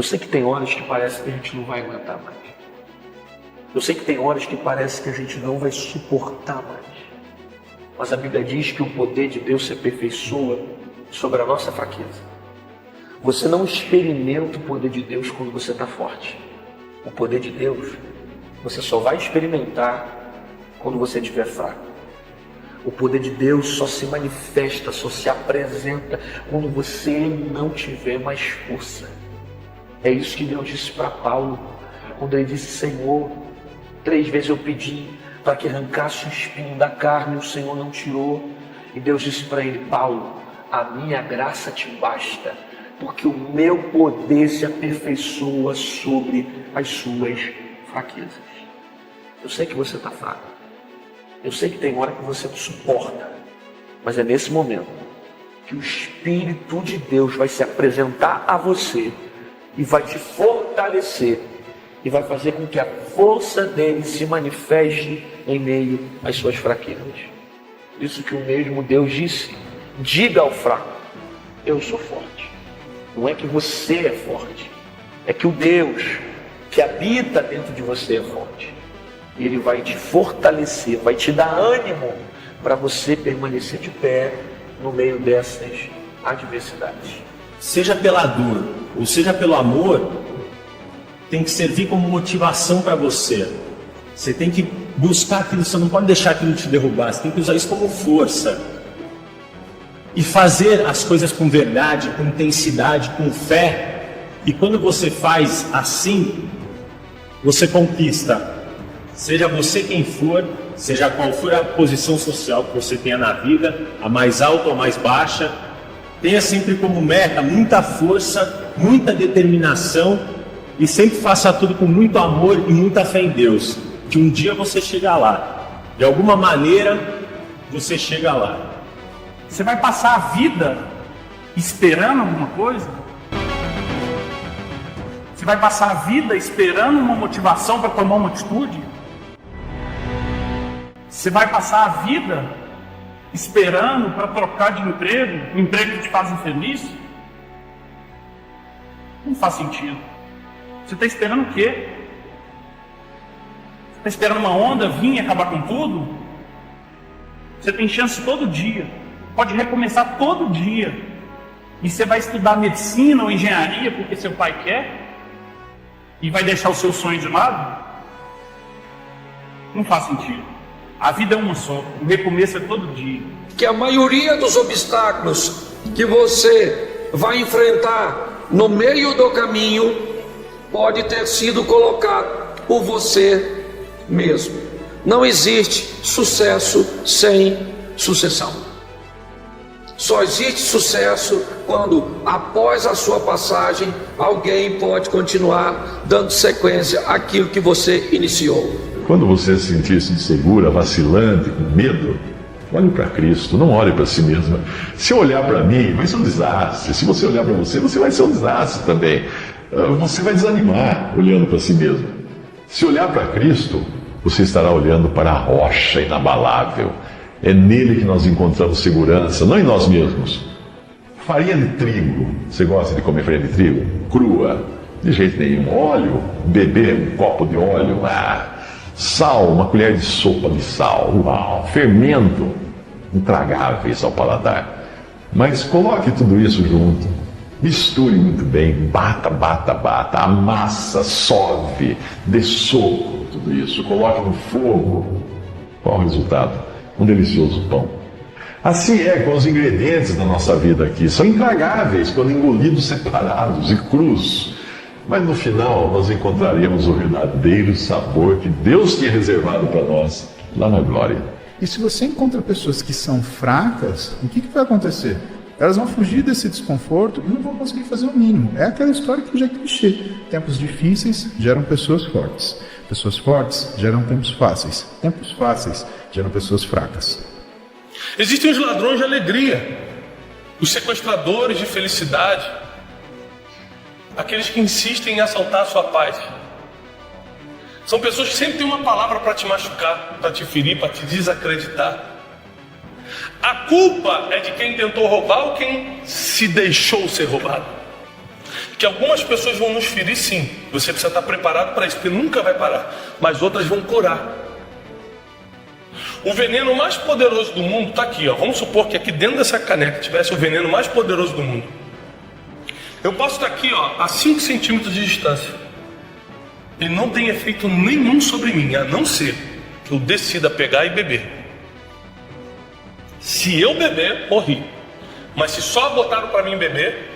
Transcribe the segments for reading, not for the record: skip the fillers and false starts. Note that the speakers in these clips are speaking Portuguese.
Eu sei que tem horas que parece que a gente não vai aguentar mais. Eu sei que tem horas que parece que a gente não vai suportar mais. Mas a Bíblia diz que o poder de Deus se aperfeiçoa sobre a nossa fraqueza. Você não experimenta o poder de Deus quando você está forte. O poder de Deus você só vai experimentar quando você estiver fraco. O poder de Deus só se manifesta, só se apresenta quando você não tiver mais força. É isso que Deus disse para Paulo, quando ele disse: Senhor, 3 vezes eu pedi para que arrancasse o espinho da carne, o Senhor não tirou. E Deus disse para ele: Paulo, a minha graça te basta, porque o meu poder se aperfeiçoa sobre as suas fraquezas. Eu sei que você está fraco. Eu sei que tem hora que você não suporta. Mas é nesse momento que o Espírito de Deus vai se apresentar a você e vai te fortalecer e vai fazer com que a força dele se manifeste em meio às suas fraquezas. Isso que o mesmo Deus disse: diga ao fraco, eu sou forte. Não é que você é forte, é que o Deus que habita dentro de você é forte. Ele vai te fortalecer, vai te dar ânimo para você permanecer de pé no meio dessas adversidades. Seja pela dor ou seja pelo amor, tem que servir como motivação para você. Você tem que buscar aquilo, você não pode deixar aquilo te derrubar, você tem que usar isso como força. E fazer as coisas com verdade, com intensidade, com fé. E quando você faz assim, você conquista. Seja você quem for, seja qual for a posição social que você tenha na vida, a mais alta ou a mais baixa, tenha sempre como meta muita força, muita determinação e sempre faça tudo com muito amor e muita fé em Deus, que um dia você chega lá. De alguma maneira, você chega lá. Você vai passar a vida esperando alguma coisa? Você vai passar a vida esperando uma motivação para tomar uma atitude? Você vai passar a vida esperando para trocar de emprego, um emprego que te faz infeliz? Não faz sentido. Você está esperando o quê? Você está esperando uma onda vir e acabar com tudo? Você tem chance todo dia, pode recomeçar todo dia. E você vai estudar medicina ou engenharia porque seu pai quer? E vai deixar o seu sonho de lado? Não faz sentido. A vida é uma só, o recomeço é todo dia. Que a maioria dos obstáculos que você vai enfrentar no meio do caminho pode ter sido colocado por você mesmo. Não existe sucesso sem sucessão. Só existe sucesso quando, após a sua passagem, alguém pode continuar dando sequência àquilo que você iniciou. Quando você se sentir-se insegura, vacilante, com medo, olhe para Cristo, não olhe para si mesmo. Se eu olhar para mim, vai ser um desastre. Se você olhar para você, você vai ser um desastre também. Você vai desanimar olhando para si mesmo. Se olhar para Cristo, você estará olhando para a rocha inabalável. É nele que nós encontramos segurança, não em nós mesmos. Farinha de trigo. Você gosta de comer farinha de trigo? Crua? De jeito nenhum. Óleo? Beber um copo de óleo? Sal, uma colher de sopa de sal. Uau! Fermento, intragáveis ao paladar. Mas coloque tudo isso junto. Misture muito bem. Bata, bata, bata. Amassa, sove. Dê soco tudo isso. Coloque no fogo. Qual o resultado? Um delicioso pão. Assim é com os ingredientes da nossa vida aqui. São intragáveis quando engolidos separados e crus. Mas no final nós encontraremos o verdadeiro sabor que Deus tinha reservado para nós lá na glória. E se você encontra pessoas que são fracas, o que vai acontecer? Elas vão fugir desse desconforto e não vão conseguir fazer o mínimo. É aquela história que já é clichê. Tempos difíceis geram pessoas fortes. Pessoas fortes geram tempos fáceis. Tempos fáceis geram pessoas fracas. Existem os ladrões de alegria, os sequestradores de felicidade, aqueles que insistem em assaltar a sua paz. São pessoas que sempre têm uma palavra para te machucar, para te ferir, para te desacreditar. A culpa é de quem tentou roubar ou quem se deixou ser roubado. que algumas pessoas vão nos ferir, sim. Você precisa estar preparado para isso, porque nunca vai parar. Mas outras vão curar. O veneno mais poderoso do mundo está aqui, ó. Vamos supor que aqui dentro dessa caneca tivesse o veneno mais poderoso do mundo. Eu posso estar aqui, ó, a 5 centímetros de distância. Ele não tem efeito nenhum sobre mim, a não ser que eu decida pegar e beber. Se eu beber, morri. Mas se só botaram para mim beber,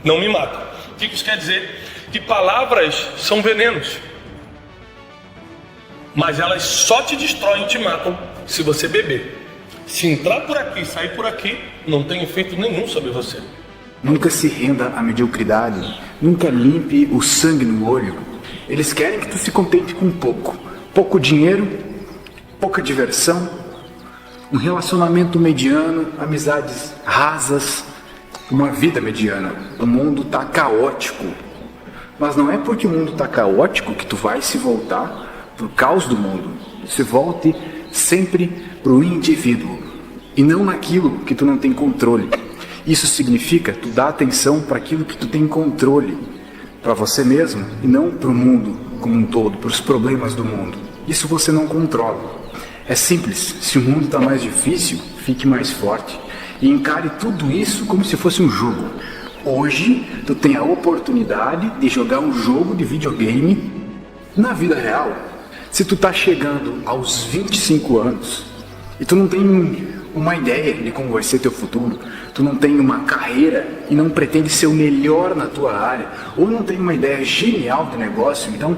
não me mata. O que isso quer dizer? Que palavras são venenos. Mas elas só te destroem e te matam se você beber. Se entrar por aqui e sair por aqui, não tem efeito nenhum sobre você. Nunca se renda à mediocridade. Nunca limpe o sangue no olho. Eles querem que tu se contente com pouco. Pouco dinheiro, pouca diversão, um relacionamento mediano, amizades rasas, uma vida mediana. O mundo está caótico. Mas não é porque o mundo está caótico que tu vai se voltar para o caos do mundo. Se volte sempre para o indivíduo e não naquilo que tu não tem controle. Isso significa tu dar atenção para aquilo que tu tem controle, para você mesmo e não para o mundo como um todo, para os problemas do mundo. Isso você não controla. É simples, se o mundo está mais difícil, fique mais forte e encare tudo isso como se fosse um jogo. Hoje, tu tem a oportunidade de jogar um jogo de videogame na vida real. Se tu tá chegando aos 25 anos e tu não tem uma ideia de como vai ser teu futuro, tu não tem uma carreira e não pretende ser o melhor na tua área, ou não tem uma ideia genial de negócio, então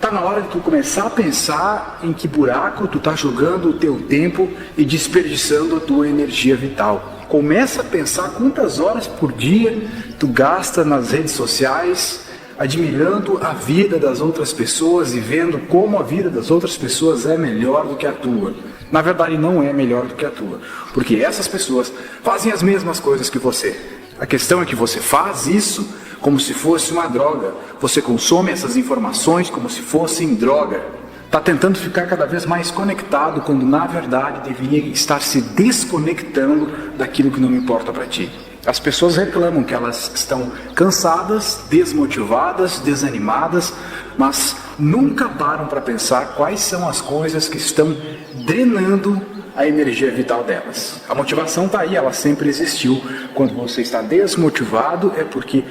tá na hora de tu começar a pensar em que buraco tu tá jogando o teu tempo e desperdiçando a tua energia vital. Começa a pensar quantas horas por dia tu gasta nas redes sociais, admirando a vida das outras pessoas e vendo como a vida das outras pessoas é melhor do que a tua. Na verdade, não é melhor do que a tua, porque essas pessoas fazem as mesmas coisas que você. A questão é que você faz isso como se fosse uma droga. Você consome essas informações como se fossem droga. Está tentando ficar cada vez mais conectado, quando na verdade deveria estar se desconectando daquilo que não importa para ti. As pessoas reclamam que elas estão cansadas, desmotivadas, desanimadas, mas nunca param para pensar quais são as coisas que estão drenando a energia vital delas. A motivação está aí, ela sempre existiu. Quando você está desmotivado é porque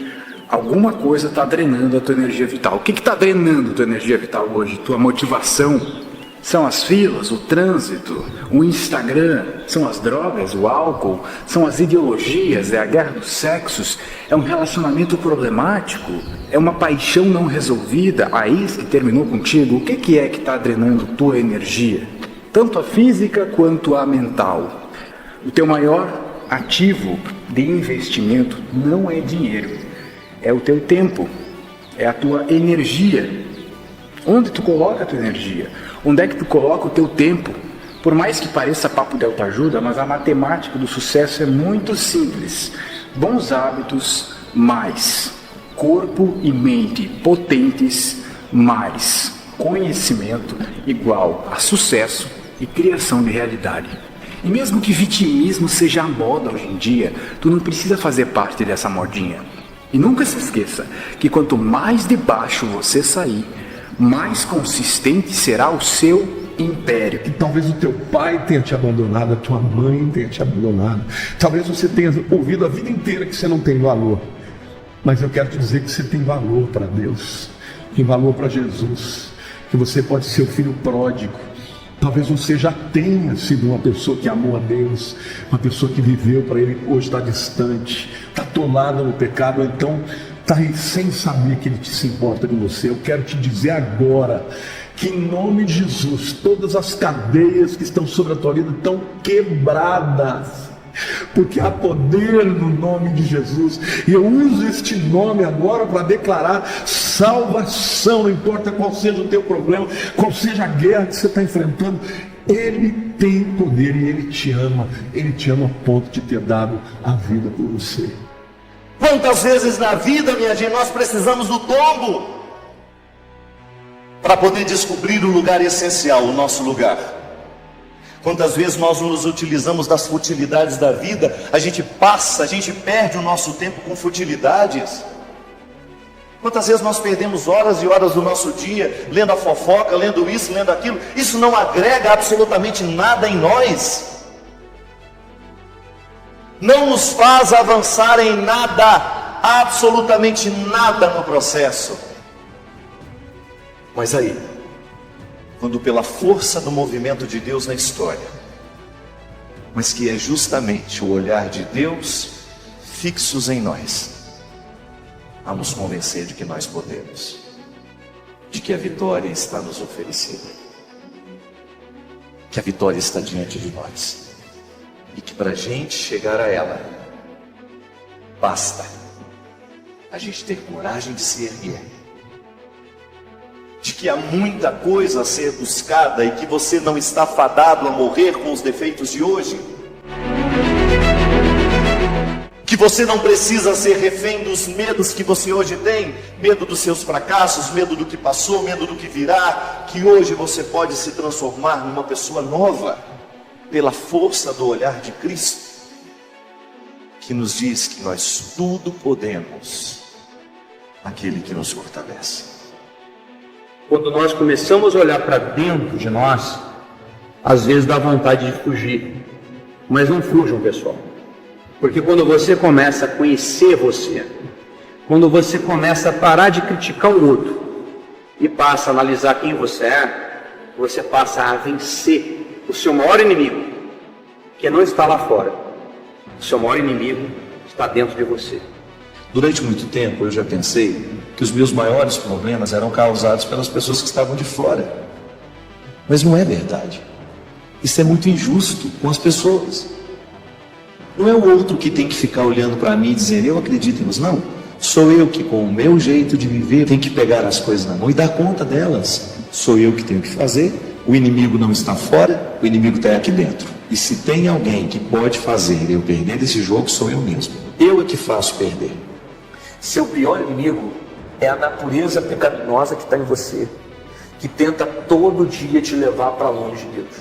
alguma coisa está drenando a tua energia vital. O que está drenando a tua energia vital hoje? Tua motivação? São as filas, o trânsito, o Instagram, são as drogas, o álcool, são as ideologias, é a guerra dos sexos, é um relacionamento problemático, é uma paixão não resolvida, a ex que terminou contigo. O que é que está drenando tua energia? Tanto a física quanto a mental. O teu maior ativo de investimento não é dinheiro, é o teu tempo, é a tua energia. Onde tu coloca a tua energia? Onde é que tu coloca o teu tempo? Por mais que pareça papo de autoajuda, mas a matemática do sucesso é muito simples. Bons hábitos mais corpo e mente potentes mais conhecimento igual a sucesso e criação de realidade. E mesmo que vitimismo seja a moda hoje em dia, tu não precisa fazer parte dessa modinha. E nunca se esqueça que quanto mais de baixo você sair, mais consistente será o seu império. E talvez o teu pai tenha te abandonado, a tua mãe tenha te abandonado. Talvez você tenha ouvido a vida inteira que você não tem valor. Mas eu quero te dizer que você tem valor para Deus, tem valor para Jesus, que você pode ser o filho pródigo. Talvez você já tenha sido uma pessoa que amou a Deus, uma pessoa que viveu para Ele, hoje está distante, está atolada no pecado, ou então está aí sem saber que Ele se importa com você. Eu quero te dizer agora que em nome de Jesus, todas as cadeias que estão sobre a tua vida estão quebradas, porque há poder no nome de Jesus, e eu uso este nome agora para declarar salvação. Não importa qual seja o teu problema, qual seja a guerra que você está enfrentando, Ele tem poder e Ele te ama a ponto de ter dado a vida por você. Quantas vezes na vida, minha gente, nós precisamos do tombo para poder descobrir o lugar essencial, o nosso lugar. Quantas vezes nós nos utilizamos das futilidades da vida, a gente perde o nosso tempo com futilidades. Quantas vezes nós perdemos horas e horas do nosso dia lendo a fofoca, lendo isso, lendo aquilo? Isso não agrega absolutamente nada em nós. Não nos faz avançar em nada, absolutamente nada no processo. Mas aí, quando pela força do movimento de Deus na história, mas que é justamente o olhar de Deus fixos em nós, a nos convencer de que nós podemos, de que a vitória está nos oferecida, que a vitória está diante de nós, e que para a gente chegar a ela, basta a gente ter coragem de se erguer, de que há muita coisa a ser buscada e que você não está fadado a morrer com os defeitos de hoje, que você não precisa ser refém dos medos que você hoje tem, medo dos seus fracassos, medo do que passou, medo do que virá, que hoje você pode se transformar numa pessoa nova, pela força do olhar de Cristo, que nos diz que nós tudo podemos, aquele que nos fortalece. Quando nós começamos a olhar para dentro de nós, às vezes dá vontade de fugir. Mas não fujam, pessoal. Porque quando você começa a conhecer você, quando você começa a parar de criticar o outro e passa a analisar quem você é, você passa a vencer o seu maior inimigo, que não está lá fora. O seu maior inimigo está dentro de você. Durante muito tempo eu já pensei que os meus maiores problemas eram causados pelas pessoas que estavam de fora. Mas não é verdade. Isso é muito injusto com as pessoas. Não é o outro que tem que ficar olhando para mim e dizer, eu acredito em você. Não, sou eu que com o meu jeito de viver tenho que pegar as coisas na mão e dar conta delas. Sou eu que tenho que fazer. O inimigo não está fora, o inimigo está aqui dentro. E se tem alguém que pode fazer eu perder desse jogo, sou eu mesmo. Eu é que faço perder. Seu pior inimigo é a natureza pecaminosa que está em você, que tenta todo dia te levar para longe de Deus.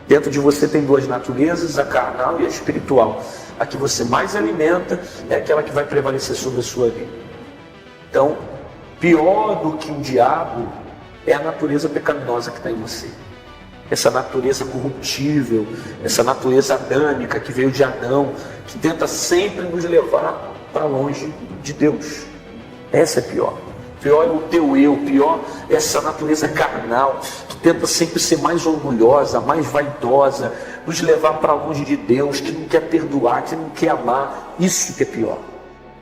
Dentro de você tem duas naturezas, a carnal e a espiritual. A que você mais alimenta é aquela que vai prevalecer sobre a sua vida. Então, pior do que o diabo é a natureza pecaminosa que está em você. Essa natureza corruptível, essa natureza adâmica que veio de Adão, que tenta sempre nos levar para longe de Deus. Essa é pior. Pior é o teu eu, pior é essa natureza carnal, que tenta sempre ser mais orgulhosa, mais vaidosa, nos levar para longe de Deus, que não quer perdoar, que não quer amar. Isso que é pior.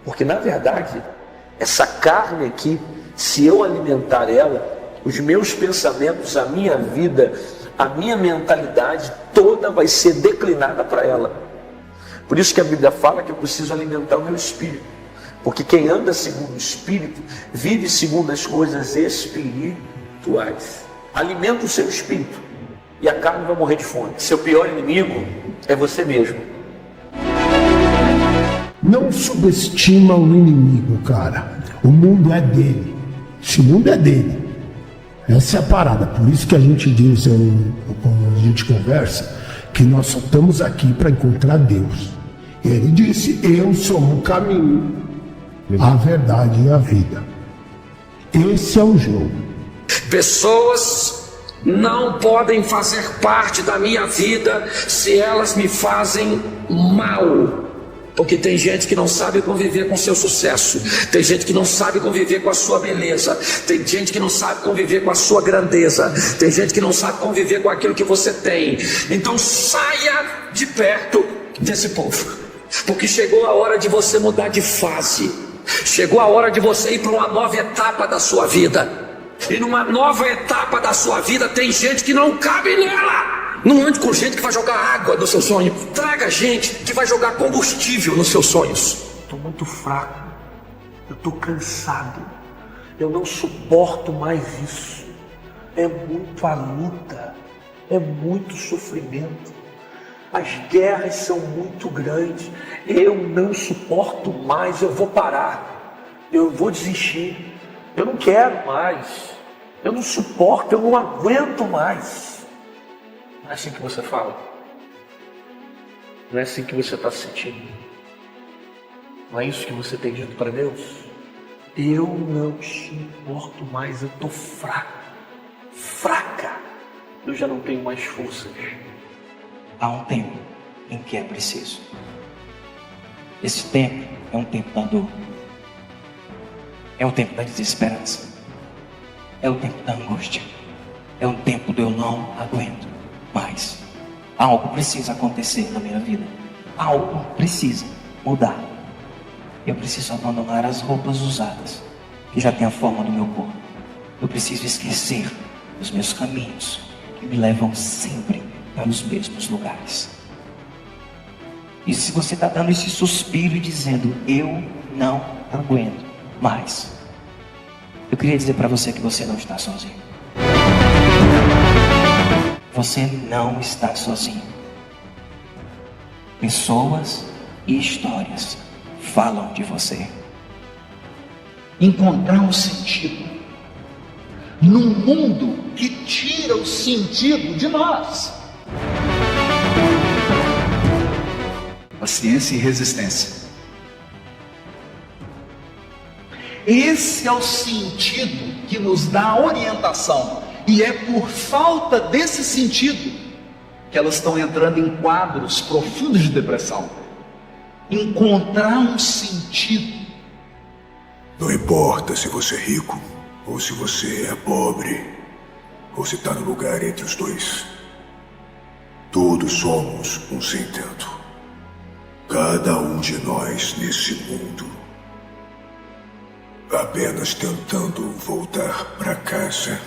Porque na verdade, essa carne aqui, se eu alimentar ela, os meus pensamentos, a minha vida, a minha mentalidade toda vai ser declinada para ela. Por isso que a Bíblia fala que eu preciso alimentar o meu espírito. Porque quem anda segundo o Espírito, vive segundo as coisas espirituais. Alimenta o seu espírito e a carne vai morrer de fome. Seu pior inimigo é você mesmo. Não subestima o inimigo, cara. O mundo é dele. Esse mundo é dele. Essa é a parada. Por isso que a gente diz, quando a gente conversa, que nós só estamos aqui para encontrar Deus. Ele disse, eu sou o caminho, a verdade e a vida. Esse é o jogo. Pessoas não podem fazer parte da minha vida se elas me fazem mal. Porque tem gente que não sabe conviver com seu sucesso, tem gente que não sabe conviver com a sua beleza, tem gente que não sabe conviver com a sua grandeza, tem gente que não sabe conviver com aquilo que você tem. Então saia de perto desse povo, porque chegou a hora de você mudar de fase, chegou a hora de você ir para uma nova etapa da sua vida. E numa nova etapa da sua vida tem gente que não cabe nela. Não ande com gente que vai jogar água no seu sonho. Traga gente que vai jogar combustível nos seus sonhos. Estou muito fraco. Eu estou cansado. Eu não suporto mais isso. É muita luta. É muito sofrimento. As guerras são muito grandes. Eu não suporto mais. Eu vou parar. Eu vou desistir. Eu não quero mais. Eu não suporto. Eu não aguento mais. Não é assim que você fala. Não é assim que você está se sentindo. Não é isso que você tem dito para Deus? Eu não te importo mais, eu tô fraca. Eu já não tenho mais forças. Há um tempo em que é preciso. Esse tempo é um tempo da dor. É o tempo da desesperança. É o tempo da angústia. É o tempo do eu não aguento mais. Algo precisa acontecer na minha vida. Algo precisa mudar. Eu preciso abandonar as roupas usadas, que já têm a forma do meu corpo. Eu preciso esquecer os meus caminhos, que me levam sempre para os mesmos lugares. E se você está dando esse suspiro e dizendo, eu não aguento mais, eu queria dizer para você que você não está sozinho. Você não está sozinho. Pessoas e histórias falam de você. Encontrar um sentido num mundo que tira o sentido de nós. Paciência e resistência. Esse é o sentido que nos dá orientação. E é por falta desse sentido que elas estão entrando em quadros profundos de depressão. Encontrar um sentido. Não importa se você é rico ou se você é pobre, ou se está no lugar entre os dois. Todos somos um sem-teto. Cada um de nós nesse mundo, apenas tentando voltar para casa.